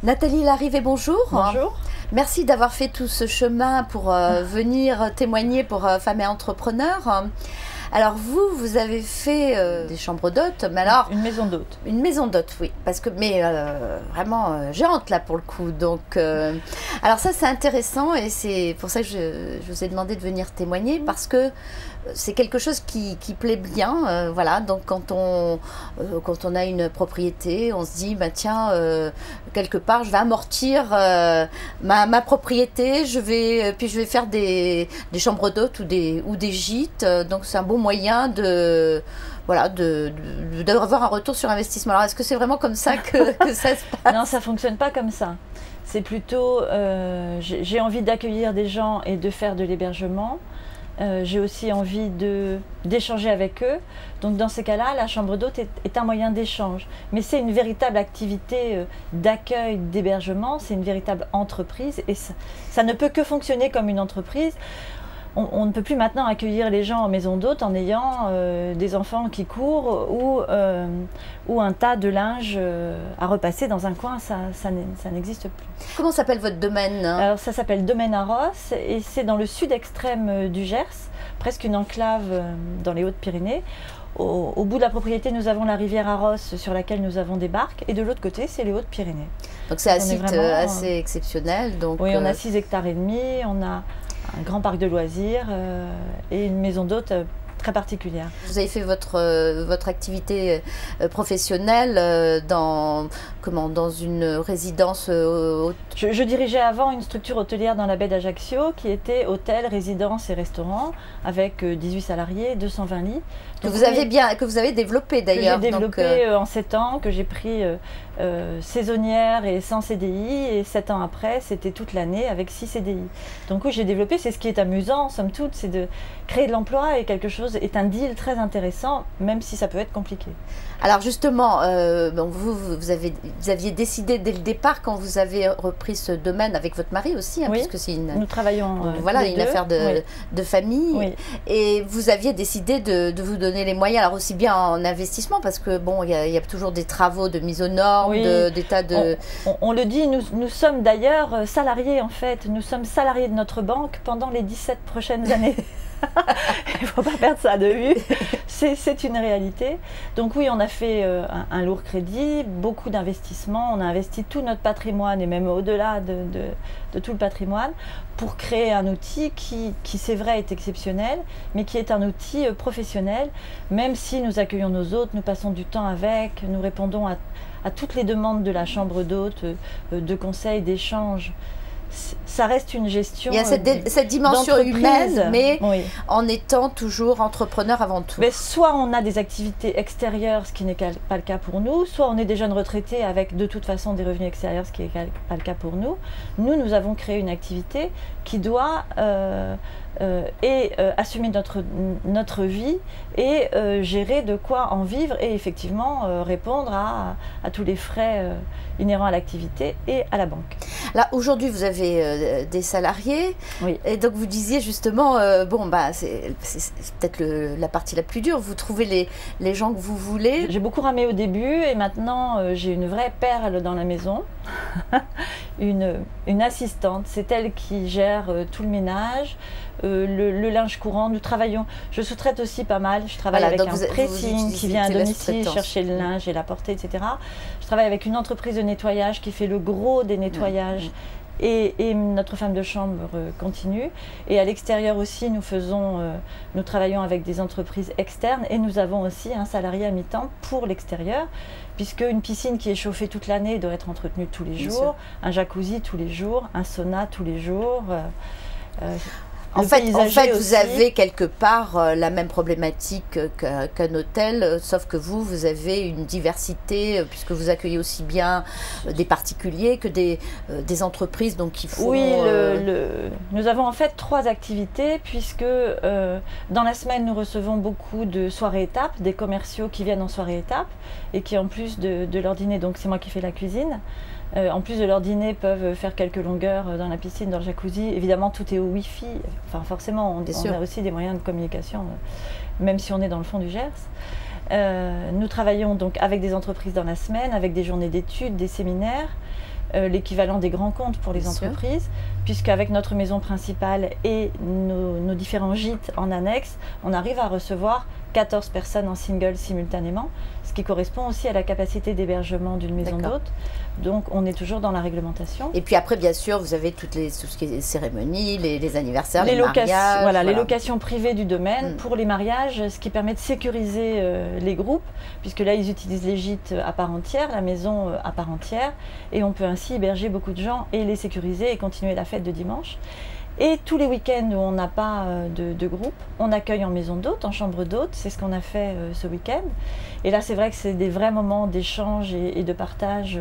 Nathalie Larrivé, bonjour. Bonjour. Merci d'avoir fait tout ce chemin pour venir témoigner pour Femmes et Entrepreneurs. Alors vous avez fait des chambres d'hôtes, mais alors... Une maison d'hôtes. Une maison d'hôtes, oui, parce que, mais vraiment géante là pour le coup. Donc, alors ça c'est intéressant et c'est pour ça que je vous ai demandé de venir témoigner parce que c'est quelque chose qui plaît bien, voilà. Donc quand on a une propriété, on se dit bah tiens quelque part je vais amortir ma propriété, puis je vais faire des chambres d'hôtes ou des gîtes. Donc c'est un bon moyen d'avoir un retour sur investissement. Alors est-ce que c'est vraiment comme ça que ça se passe? Non, ça fonctionne pas comme ça. C'est plutôt j'ai envie d'accueillir des gens et de faire de l'hébergement. J'ai aussi envie d'échanger avec eux. Donc dans ces cas-là, la chambre d'hôte est un moyen d'échange. Mais c'est une véritable activité d'accueil, d'hébergement, c'est une véritable entreprise et ça ne peut que fonctionner comme une entreprise. On ne peut plus maintenant accueillir les gens en maison d'hôte en ayant des enfants qui courent ou un tas de linge à repasser dans un coin, ça n'existe plus. Comment s'appelle votre domaine? Alors ça s'appelle Domaine Arros et c'est dans le sud extrême du Gers, presque une enclave dans les Hautes-Pyrénées. Au bout de la propriété, nous avons la rivière Arros sur laquelle nous avons des barques et de l'autre côté, c'est les Hautes-Pyrénées. Donc c'est un site assez exceptionnel. Donc, oui, on a 6 hectares et demi, on a un grand parc de loisirs et une maison d'hôtes très particulière. Vous avez fait votre activité professionnelle dans une résidence je dirigeais avant une structure hôtelière dans la baie d'Ajaccio qui était hôtel, résidence et restaurant avec 18 salariés, 220 lits. Donc, que vous avez développé d'ailleurs. Que j'ai développé en 7 ans, que j'ai pris saisonnière et sans CDI et 7 ans après c'était toute l'année avec 6 CDI. Donc oui, j'ai développé, c'est ce qui est amusant somme toute, c'est de créer de l'emploi et quelque chose est un deal très intéressant même si ça peut être compliqué. Alors justement, vous aviez décidé dès le départ quand vous avez repris ce domaine avec votre mari aussi, hein, oui, puisque c'est nous travaillons une affaire de famille, oui. Et vous aviez décidé de vous donner les moyens, alors aussi bien en investissement parce que bon, il y a toujours des travaux de mise aux normes, oui. des tas de... On le dit, nous sommes d'ailleurs salariés en fait, nous sommes salariés de notre banque pendant les 17 prochaines années. Il ne faut pas perdre ça de vue, c'est une réalité. Donc oui, on a fait un lourd crédit, beaucoup d'investissements, on a investi tout notre patrimoine et même au-delà de tout le patrimoine pour créer un outil qui c'est vrai est exceptionnel, mais qui est un outil professionnel, même si nous accueillons nos hôtes, nous passons du temps avec, nous répondons à toutes les demandes de la chambre d'hôtes, de conseils, d'échanges. Ça reste une gestion. Il y a cette dimension humaine, mais oui, en étant toujours entrepreneur avant tout. Mais soit on a des activités extérieures, ce qui n'est pas le cas pour nous, soit on est des jeunes retraités avec de toute façon des revenus extérieurs, ce qui n'est pas le cas pour nous. Nous avons créé une activité qui doit assumer notre vie et gérer de quoi en vivre et effectivement répondre à tous les frais inhérents à l'activité et à la banque. Là, aujourd'hui, vous avez des salariés, oui. Et donc vous disiez justement, c'est peut-être la partie la plus dure, vous trouvez les gens que vous voulez. J'ai beaucoup ramé au début et maintenant j'ai une vraie perle dans la maison, une assistante, c'est elle qui gère tout le ménage, le linge courant, nous travaillons, je sous-traite aussi pas mal, je travaille avec un pressing qui vient à domicile chercher le linge et l'apporter, etc. Je travaille avec une entreprise de nettoyage qui fait le gros des nettoyages et notre femme de chambre continue. Et à l'extérieur aussi, nous travaillons avec des entreprises externes et nous avons aussi un salarié à mi-temps pour l'extérieur, puisque une piscine qui est chauffée toute l'année doit être entretenue tous les jours, un jacuzzi tous les jours, un sauna tous les jours. En fait, vous avez quelque part la même problématique qu'un hôtel, sauf que vous avez une diversité, puisque vous accueillez aussi bien des particuliers que des entreprises donc, qui font... Oui, nous avons en fait 3 activités, puisque dans la semaine, nous recevons beaucoup de soirées étapes, des commerciaux qui viennent en soirée étape, et qui en plus de leur dîner, donc c'est moi qui fais la cuisine, en plus de leur dîner, peuvent faire quelques longueurs dans la piscine, dans le jacuzzi. Évidemment, tout est au Wi-Fi. Enfin, forcément, on a aussi des moyens de communication, même si on est dans le fond du Gers. Nous travaillons donc avec des entreprises dans la semaine, avec des journées d'études, des séminaires. l'équivalent des grands comptes pour les Bien sûr. entreprises, puisqu'avec notre maison principale et nos différents gîtes en annexe, on arrive à recevoir 14 personnes en single simultanément, ce qui correspond aussi à la capacité d'hébergement d'une maison D'accord. d'hôte. Donc on est toujours dans la réglementation. Et puis après, bien sûr, vous avez tout ce qui est cérémonies, les anniversaires, les locations, mariages. voilà, les locations privées du domaine Mm. pour les mariages, ce qui permet de sécuriser les groupes, puisque là ils utilisent les gîtes à part entière, la maison à part entière, et on peut ainsi héberger beaucoup de gens et les sécuriser et continuer la fête de dimanche. Et tous les week-ends où on n'a pas de groupe, on accueille en maison d'hôte, en chambre d'hôte. C'est ce qu'on a fait ce week-end. Et là, c'est vrai que c'est des vrais moments d'échange et de partage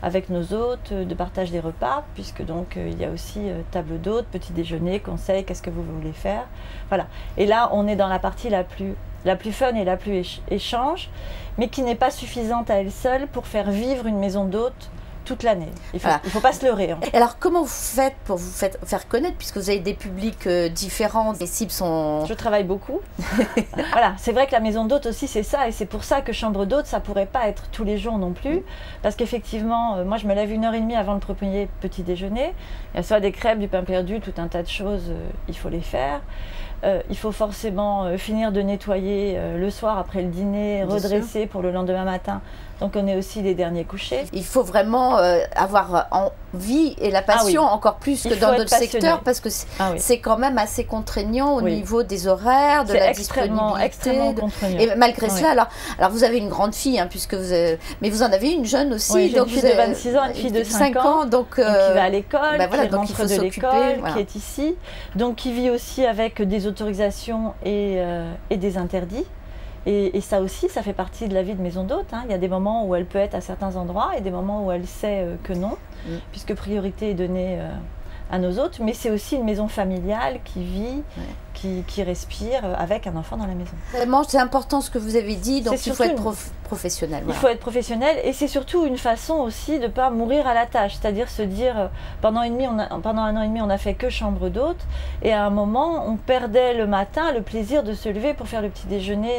avec nos hôtes, de partage des repas, puisque donc il y a aussi table d'hôte, petit déjeuner, conseil, qu'est-ce que vous voulez faire. Voilà. Et là, on est dans la partie la plus fun et la plus échange, mais qui n'est pas suffisante à elle seule pour faire vivre une maison d'hôte toute l'année. Il ne faut pas se leurrer. Hein. Et alors, comment vous faites pour vous faire connaître, puisque vous avez des publics différents, les cibles sont... Je travaille beaucoup. Voilà, c'est vrai que la maison d'hôte aussi, c'est ça, et c'est pour ça que chambre d'hôte, ça pourrait pas être tous les jours non plus, parce qu'effectivement, moi, je me lève 1h30 avant le premier petit déjeuner. Il y a soit des crêpes, du pain perdu, tout un tas de choses, il faut les faire. Il faut forcément finir de nettoyer le soir après le dîner, redresser pour le lendemain matin. Donc on est aussi les derniers couchés. Il faut vraiment avoir envie et la passion encore plus que dans d'autres secteurs, parce que c'est quand même assez contraignant au niveau des horaires, de la disponibilité. Extrêmement contraignant. Et malgré cela, alors vous avez une grande fille, hein, puisque mais vous en avez une jeune aussi. Oui, donc une fille de 26 ans, une fille de 5 ans, donc qui va à l'école, voilà, qui rentre de l'école, qui est ici, donc qui vit aussi avec des autorisations et des interdits. Et ça aussi, ça fait partie de la vie de maison d'hôte. Hein. Il y a des moments où elle peut être à certains endroits et des moments où elle sait que non, puisque priorité est donnée à nos hôtes. Mais c'est aussi une maison familiale qui vit, qui respire avec un enfant dans la maison. Vraiment, c'est important ce que vous avez dit, donc il faut être professionnel. Il faut être professionnel, et c'est surtout une façon aussi de ne pas mourir à la tâche, c'est-à-dire se dire, pendant 1 an et demi, on n'a fait que chambre d'hôte, et à un moment, on perdait le matin le plaisir de se lever pour faire le petit déjeuner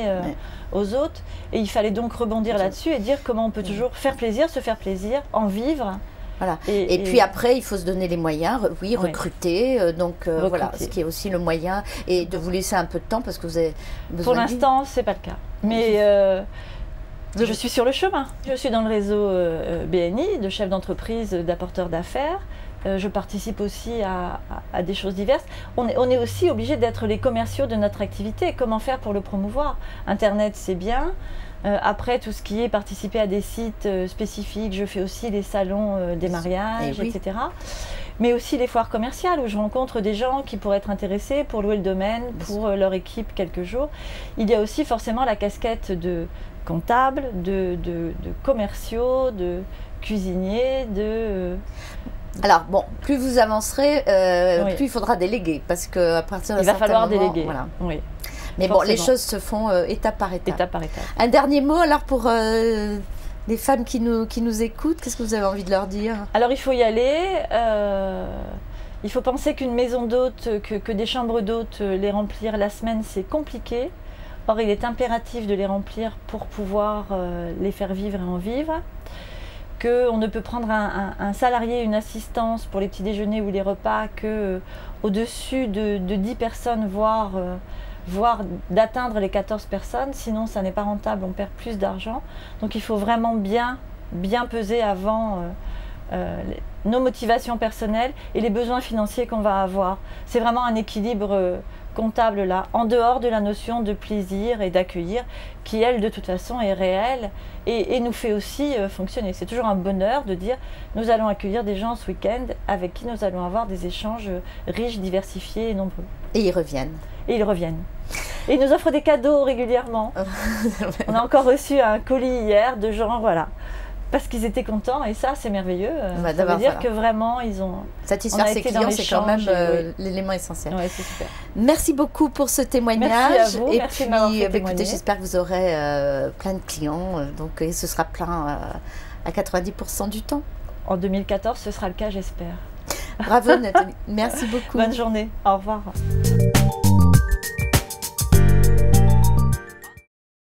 aux hôtes, et il fallait donc rebondir là-dessus et dire comment on peut toujours faire plaisir, se faire plaisir, en vivre. Voilà. Et puis après, il faut se donner les moyens, recruter, voilà, ce qui est aussi le moyen, et de vous laisser un peu de temps parce que vous avez besoin. Pour l'instant, c'est pas le cas. Mais je suis sur le chemin. Je suis dans le réseau BNI, de chefs d'entreprise, d'apporteurs d'affaires. Je participe aussi à des choses diverses. On est aussi obligé d'être les commerciaux de notre activité. Comment faire pour le promouvoir? Internet, c'est bien. Après, tout ce qui est participer à des sites spécifiques, je fais aussi les salons des mariages, etc. Mais aussi les foires commerciales où je rencontre des gens qui pourraient être intéressés pour louer le domaine, pour leur équipe quelques jours. Il y a aussi forcément la casquette de comptable, de commerciaux, de cuisiniers, Alors bon, plus vous avancerez, plus il faudra déléguer, parce qu'à partir d'un certain moment... Il va falloir déléguer, voilà. Oui. Mais bon, les choses se font étape par étape. Étape par étape. Un dernier mot alors pour les femmes qui nous écoutent, qu'est-ce que vous avez envie de leur dire? Alors il faut y aller, il faut penser qu'une maison d'hôte, que des chambres d'hôtes, les remplir la semaine c'est compliqué. Or il est impératif de les remplir pour pouvoir les faire vivre et en vivre. Qu'on ne peut prendre un salarié, une assistance pour les petits déjeuners ou les repas que au-dessus de 10 personnes, voire d'atteindre les 14 personnes, sinon ça n'est pas rentable, on perd plus d'argent. Donc il faut vraiment bien peser avant nos motivations personnelles et les besoins financiers qu'on va avoir. C'est vraiment un équilibre comptable là, en dehors de la notion de plaisir et d'accueillir, qui elle de toute façon est réelle et nous fait aussi fonctionner. C'est toujours un bonheur de dire nous allons accueillir des gens ce week-end avec qui nous allons avoir des échanges riches, diversifiés et nombreux. Et ils reviennent. Et ils reviennent. Et ils nous offrent des cadeaux régulièrement. On a encore reçu un colis hier de gens, voilà, parce qu'ils étaient contents, et ça c'est merveilleux. Ça veut dire que vraiment ils ont... Satisfaire ses clients, c'est quand même l'élément essentiel. Ouais, c'est super. Merci beaucoup pour ce témoignage. Merci à vous, et merci puis, de m'avoir fait témoigner. Écoutez, j'espère que vous aurez plein de clients, donc et ce sera plein à 90% du temps. En 2014, ce sera le cas, j'espère. Bravo Nathalie, merci beaucoup. Bonne journée, au revoir.